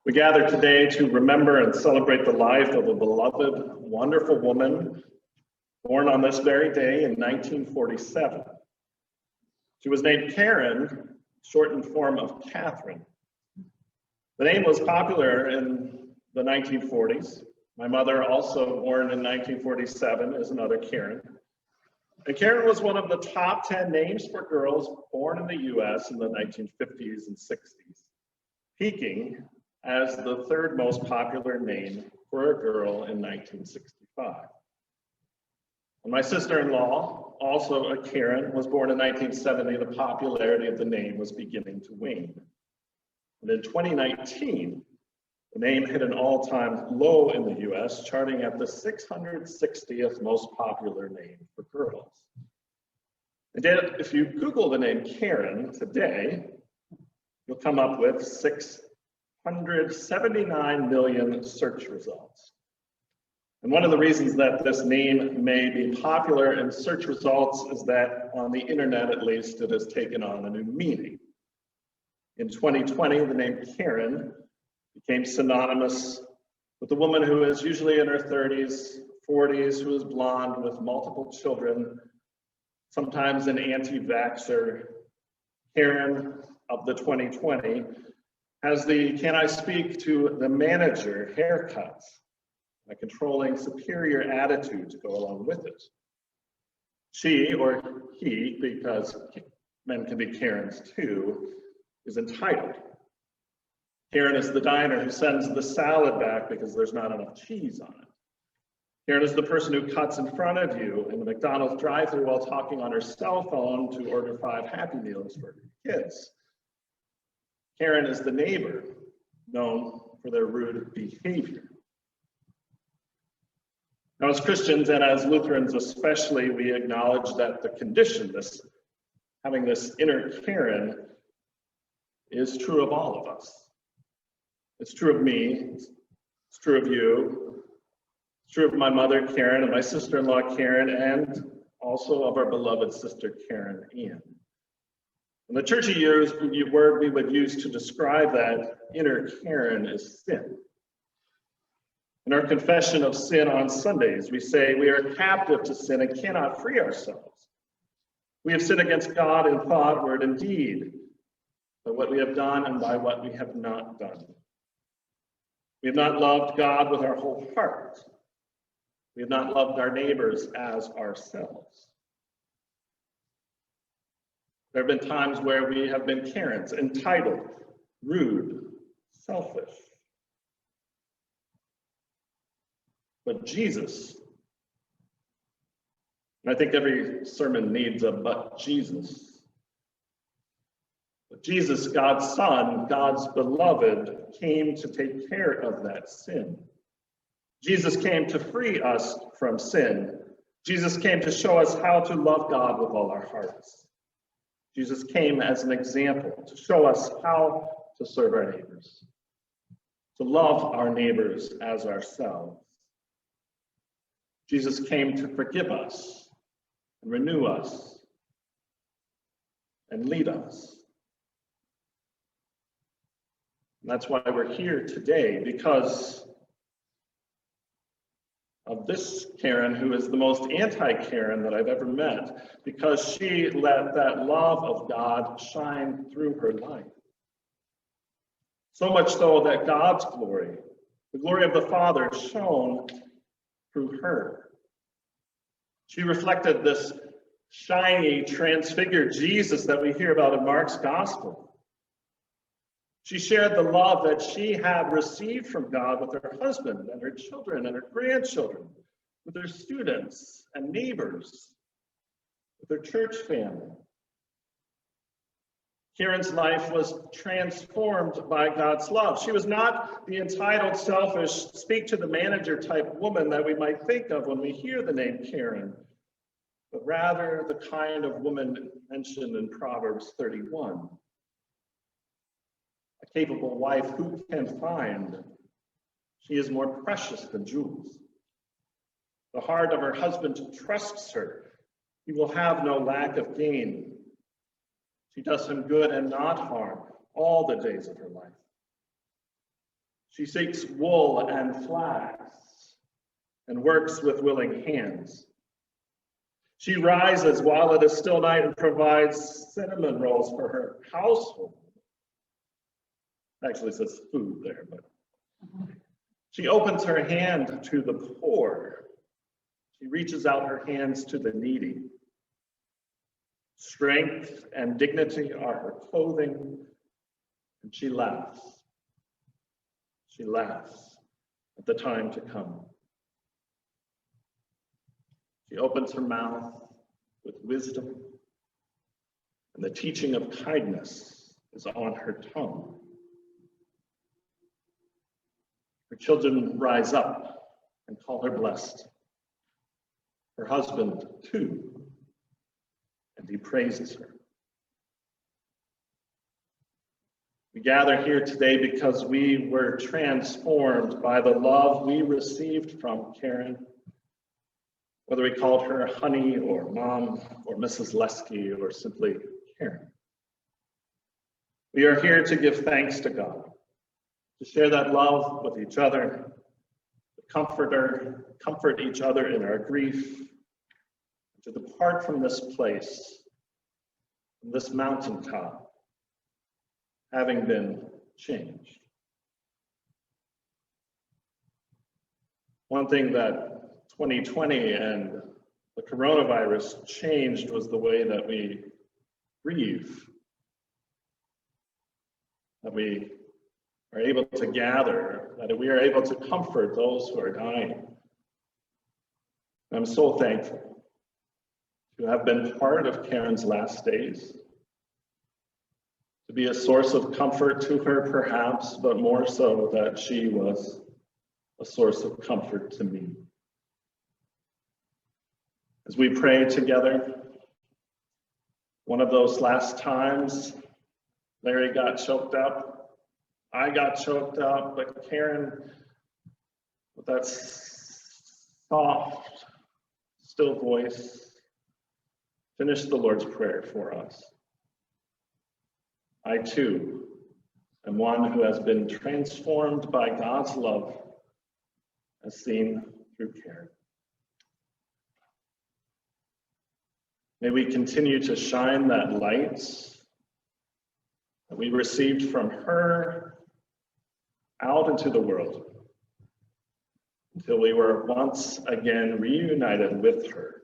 We gather today to remember and celebrate the life of a beloved, wonderful woman born on this very day in 1947. She was named Karen, shortened form of Catherine. The name was popular in the 1940s. My mother, also born in 1947, is another Karen. And Karen was one of the top 10 names for girls born in the US in the 1950s and 60s, peaking as the third most popular name for a girl in 1965. And my sister-in-law, also a Karen, was born in 1970. The popularity of the name was beginning to wane. And in 2019, the name hit an all-time low in the US, charting at the 660th most popular name for girls. And yet, if you Google the name Karen today, you'll come up with 679 million search results. And one of the reasons that this name may be popular in search results is that on the internet, at least, it has taken on a new meaning. In 2020, the name Karen became synonymous with a woman who is usually in her 30s, 40s, who is blonde with multiple children, sometimes an anti-vaxxer. Karen of the 2020 has the "can I speak to the manager" haircuts, a controlling superior attitude to go along with it. She, or he, because men can be Karens too, is entitled. Karen is the diner who sends the salad back because there's not enough cheese on it. Karen is the person who cuts in front of you in the McDonald's drive-thru while talking on her cell phone to order 5 Happy Meals for her kids. Karen is the neighbor known for their rude behavior. Now, as Christians and as Lutherans especially, we acknowledge that the condition, having this inner Karen, is true of all of us. It's true of me, it's true of you, it's true of my mother, Karen, and my sister-in-law, Karen, and also of our beloved sister, Karen Ann. And the churchy word we would use to describe that inner Karen is sin. In our confession of sin on Sundays, we say we are captive to sin and cannot free ourselves. We have sinned against God in thought, word, and deed, by what we have done and by what we have not done. We have not loved God with our whole heart. We have not loved our neighbors as ourselves. There have been times where we have been Karens, entitled, rude, selfish. But Jesus, and I think every sermon needs a "but Jesus." But Jesus, God's Son, God's beloved, came to take care of that sin. Jesus came to free us from sin. Jesus came to show us how to love God with all our hearts. Jesus came as an example to show us how to serve our neighbors, to love our neighbors as ourselves. Jesus came to forgive us and renew us and lead us. And that's why we're here today, because of this Karen, who is the most anti-Karen that I've ever met, because she let that love of God shine through her life. So much so that God's glory, the glory of the Father, shone through her. She reflected this shiny, transfigured Jesus that we hear about in Mark's Gospel. She shared the love that she had received from God with her husband and her children and her grandchildren, with her students and neighbors, with her church family. Karen's life was transformed by God's love. She was not the entitled, selfish, speak to the manager type woman that we might think of when we hear the name Karen, but rather the kind of woman mentioned in Proverbs 31. A capable wife who can find? She is more precious than jewels. The heart of her husband trusts her. He will have no lack of gain. She does him good and not harm all the days of her life. She seeks wool and flax and works with willing hands. She rises while it is still night and provides cinnamon rolls for her household. Actually, it says food there, but she opens her hand to the poor. She reaches out her hands to the needy. Strength and dignity are her clothing, and she laughs. She laughs at the time to come. She opens her mouth with wisdom, and the teaching of kindness is on her tongue. Her children rise up and call her blessed. Her husband, too, and he praises her. We gather here today because we were transformed by the love we received from Karen. Whether we called her Honey or Mom or Mrs. Lieske or simply Karen. We are here to give thanks to God, to share that love with each other, to comfort each other in our grief, to depart from this place, from this mountaintop, having been changed. One thing that 2020 and the coronavirus changed was the way that we grieve, that we are able to gather, that we are able to comfort those who are dying. I'm so thankful to have been part of Karen's last days, to be a source of comfort to her perhaps, but more so that she was a source of comfort to me. As we pray together, one of those last times, Larry got choked up, I got choked up, but Karen, with that soft, still voice, finished the Lord's Prayer for us. I too am one who has been transformed by God's love as seen through Karen. May we continue to shine that light that we received from her out into the world until we were once again reunited with her